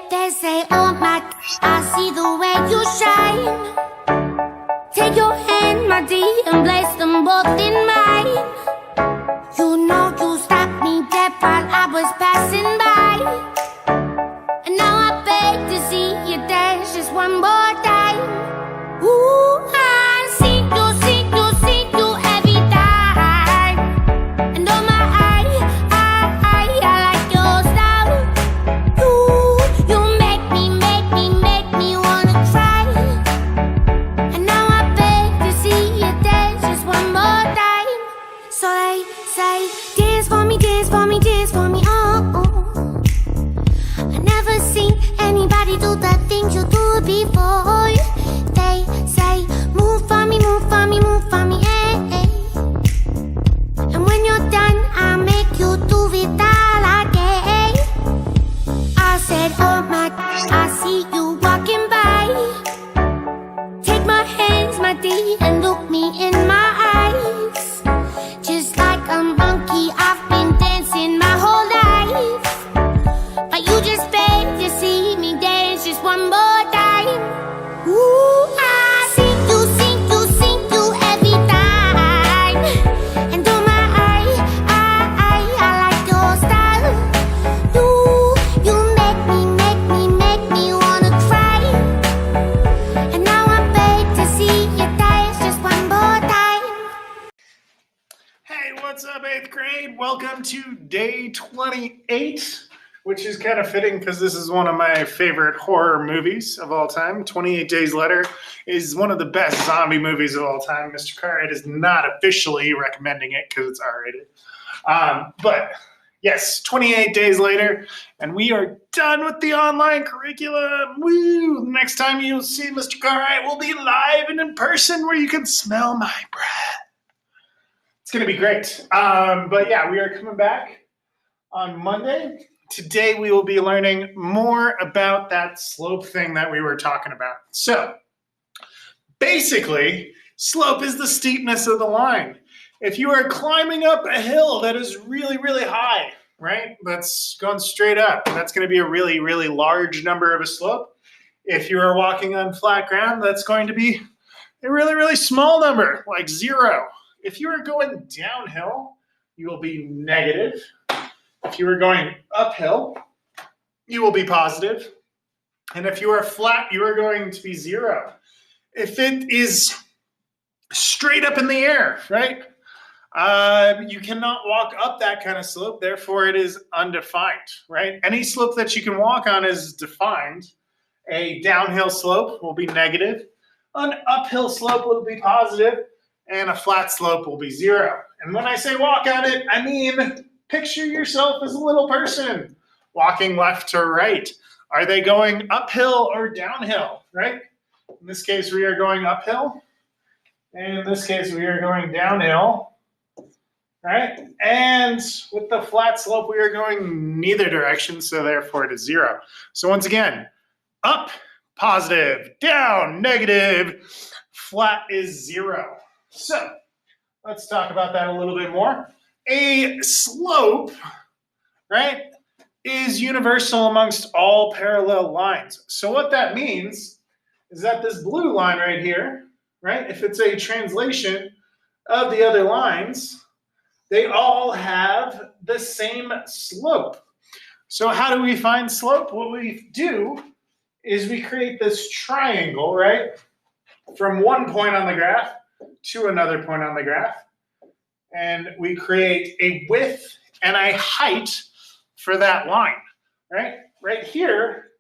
They say, oh my, I see the way you shine. Take your hand, my dear, and place them both in mine. You know you stopped me dead while I was passing by. And now I beg to see you dance just one more time. Ooh, I see you every time. And oh my, I like your style. You make me wanna cry. And now I beg to see you dance just one more time. So they say, dance for me, dance for me, dance for me, oh. I never seen anybody do the things you do before. They say, move for me, move for me, move for me, eh. And when you're done, I'll make you do it all again. I said, oh my, I see you walking by. Take my hands, my dear, and look me in my eyes. Just like a monkey, I've been dancing my whole life. But you just beg to see me dance just one more time. Ooh, I see you every time. And oh my, I like your style. You make me wanna cry. And now I beg to see you dance just one more time. Hey, what's up, 8th grade? Welcome to day 28, which is kind of fitting because this is one of my favorite horror movies of all time. 28 Days Later is one of the best zombie movies of all time. Mr. Cartwright is not officially recommending it because it's R-rated. But yes, 28 Days Later, and we are done with the online curriculum. Woo! Next time you'll see Mr. Cartwright will be live and in person where you can smell my breath. It's going to be great. But yeah, we are coming back on Monday. Today we will be learning more about that slope thing that we were talking about. So basically, slope is the steepness of the line. If you are climbing up a hill that is really, really high, right? That's going straight up. That's going to be a really, really large number of a slope. If you are walking on flat ground, that's going to be a really, really small number, like 0. If you are going downhill, you will be negative. If you are going uphill, you will be positive. And if you are flat, you are going to be 0. If it is straight up in the air, right? You cannot walk up that kind of slope, therefore it is undefined, right? Any slope that you can walk on is defined. A downhill slope will be negative. An uphill slope will be positive. And a flat slope will be 0. And when I say walk on it, I mean picture yourself as a little person walking left to right. Are they going uphill or downhill, right? In this case, we are going uphill. And in this case, we are going downhill, right? And with the flat slope, we are going neither direction, so therefore it is 0. So once again, up, positive, down, negative, flat is 0. So let's talk about that a little bit more. A slope, right, is universal amongst all parallel lines. So what that means is that this blue line right here, right, if it's a translation of the other lines, they all have the same slope. So how do we find slope? What we do is we create this triangle, right, from one point on the graph to another point on the graph. And we create a width and a height for that line, right? Right here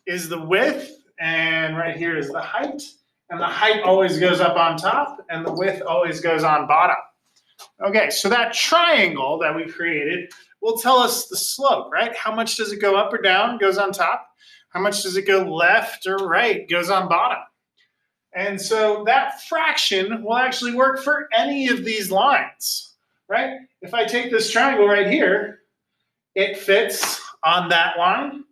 is the width, and right here is the height. And the height always goes up on top, and the width always goes on bottom. Okay, so that triangle that we created will tell us the slope, right? How much does it go up or down, goes on top? How much does it go left or right, goes on bottom? And so that fraction will actually work for any of these lines, right? If I take this triangle right here, it fits on that line,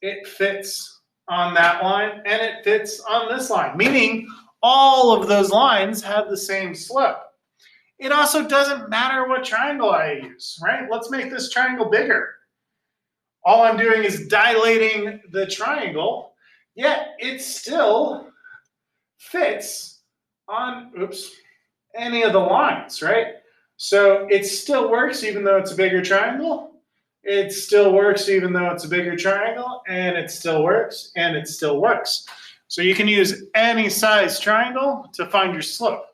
it fits on that line, and it fits on this line, meaning all of those lines have the same slope. It also doesn't matter what triangle I use, right? Let's make this triangle bigger. All I'm doing is dilating the triangle, yet it still fits on, any of the lines, right? So it still works even though it's a bigger triangle. It still works even though it's a bigger triangle, and it still works, and it still works. So you can use any size triangle to find your slope,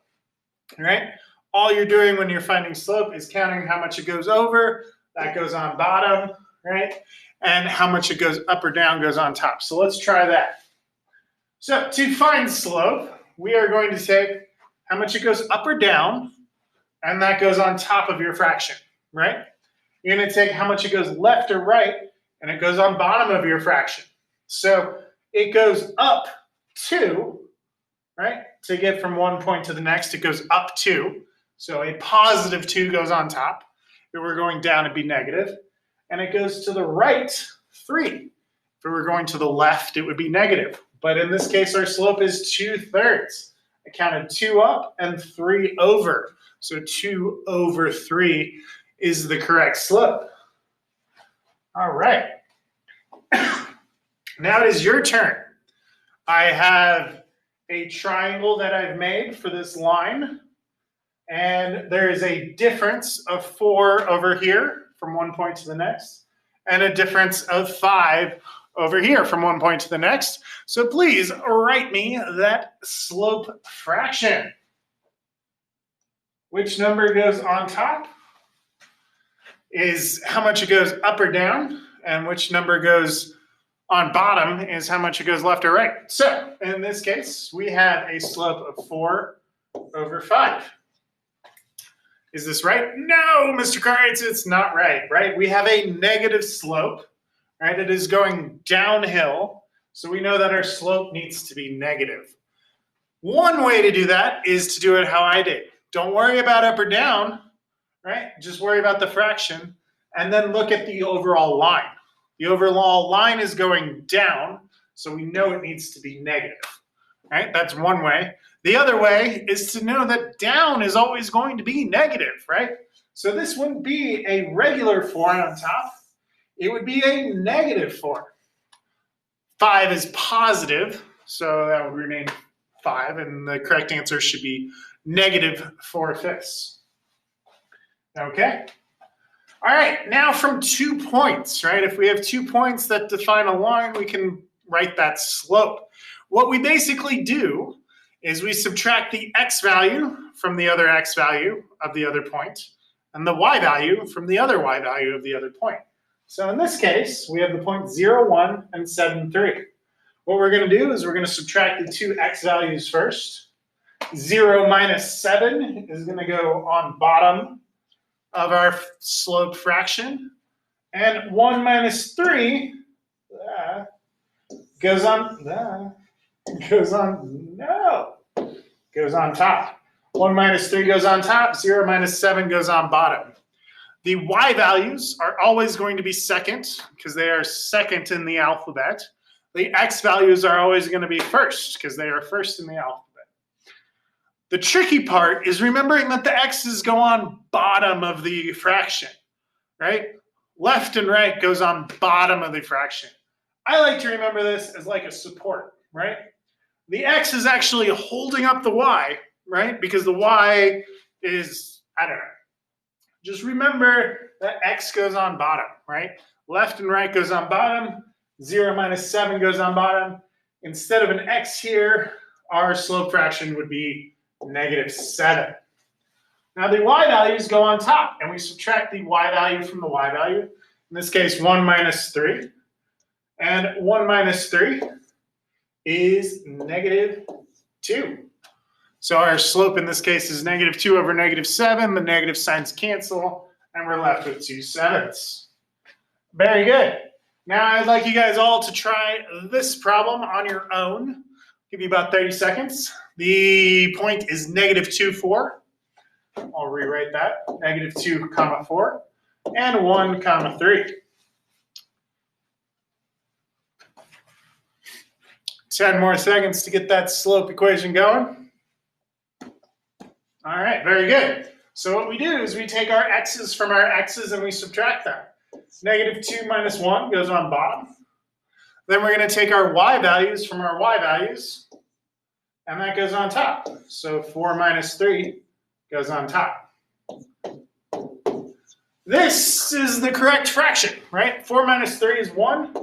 right? All you're doing when you're finding slope is counting how much it goes over, that goes on bottom, right? And how much it goes up or down goes on top. So let's try that. So to find slope, we are going to take how much it goes up or down, and that goes on top of your fraction, right? You're going to take how much it goes left or right, and it goes on bottom of your fraction. So it goes up 2, right? To get from one point to the next, it goes up 2. So a positive 2 goes on top. If we're going down, it'd be negative. And it goes to the right 3. If we were going to the left, it would be negative. But in this case, our slope is 2/3. I counted 2 up and 3 over. So 2 over 3 is the correct slope. All right. Now it is your turn. I have a triangle that I've made for this line, and there is a difference of 4 over here from one point to the next, and a difference of 5 over here from one point to the next. So please write me that slope fraction. Which number goes on top is how much it goes up or down, and which number goes on bottom is how much it goes left or right. So in this case, we have a slope of 4 over 5. Is this right? No, Mr. Karitz, it's not right, right? We have a negative slope, right? It is going downhill, so we know that our slope needs to be negative. One way to do that is to do it how I did. Don't worry about up or down, right? Just worry about the fraction, and then look at the overall line. The overall line is going down, so we know it needs to be negative, right? That's one way. The other way is to know that down is always going to be negative, right? So this wouldn't be a regular 4 on top. It would be a negative 4. 5 is positive, so that would remain 5, and the correct answer should be negative 4/5. Okay. All right, now from 2 points, right? If we have 2 points that define a line, we can write that slope. What we basically do is we subtract the x value from the other x value of the other point, and the y value from the other y value of the other point. So in this case, we have the point 0, 1, and 7, 3. What we're going to do is we're going to subtract the 2 x values first. 0 minus 7 is going to go on bottom of our slope fraction, and 1 minus 3 goes on top. 1 minus 3 goes on top, 0 minus 7 goes on bottom. The y values are always going to be second because they are second in the alphabet. The x values are always going to be first because they are first in the alphabet. The tricky part is remembering that the x's go on bottom of the fraction, right? Left and right goes on bottom of the fraction. I like to remember this as like a support, right? The x is actually holding up the y, right? Because the y is, I don't know. Just remember that x goes on bottom, right? Left and right goes on bottom. 0 minus 7 goes on bottom. Instead of an x here, our slope fraction would be negative 7. Now the y values go on top, and we subtract the y value from the y value. In this case, 1 minus 3. And 1 minus 3 is negative 2. So our slope in this case is negative 2 over negative 7. The negative signs cancel, and we're left with 2 7ths. Very good. Now I'd like you guys all to try this problem on your own. Give you about 30 seconds. The point is negative 2, 4. I'll rewrite that. Negative 2, comma 4. And 1, comma 3. 10 more seconds to get that slope equation going. All right, very good. So what we do is we take our x's from our x's and we subtract them. Negative 2 minus 1 goes on bottom. Then we're going to take our y values from our y values, and that goes on top. So 4 minus 3 goes on top. This is the correct fraction, right? 4 minus 3 is 1.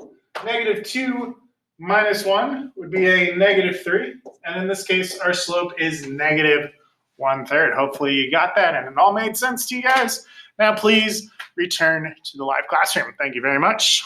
Negative 2 minus 1 would be a negative 3. And in this case, our slope is negative 1/3. Hopefully you got that and it all made sense to you guys. Now please return to the live classroom. Thank you very much.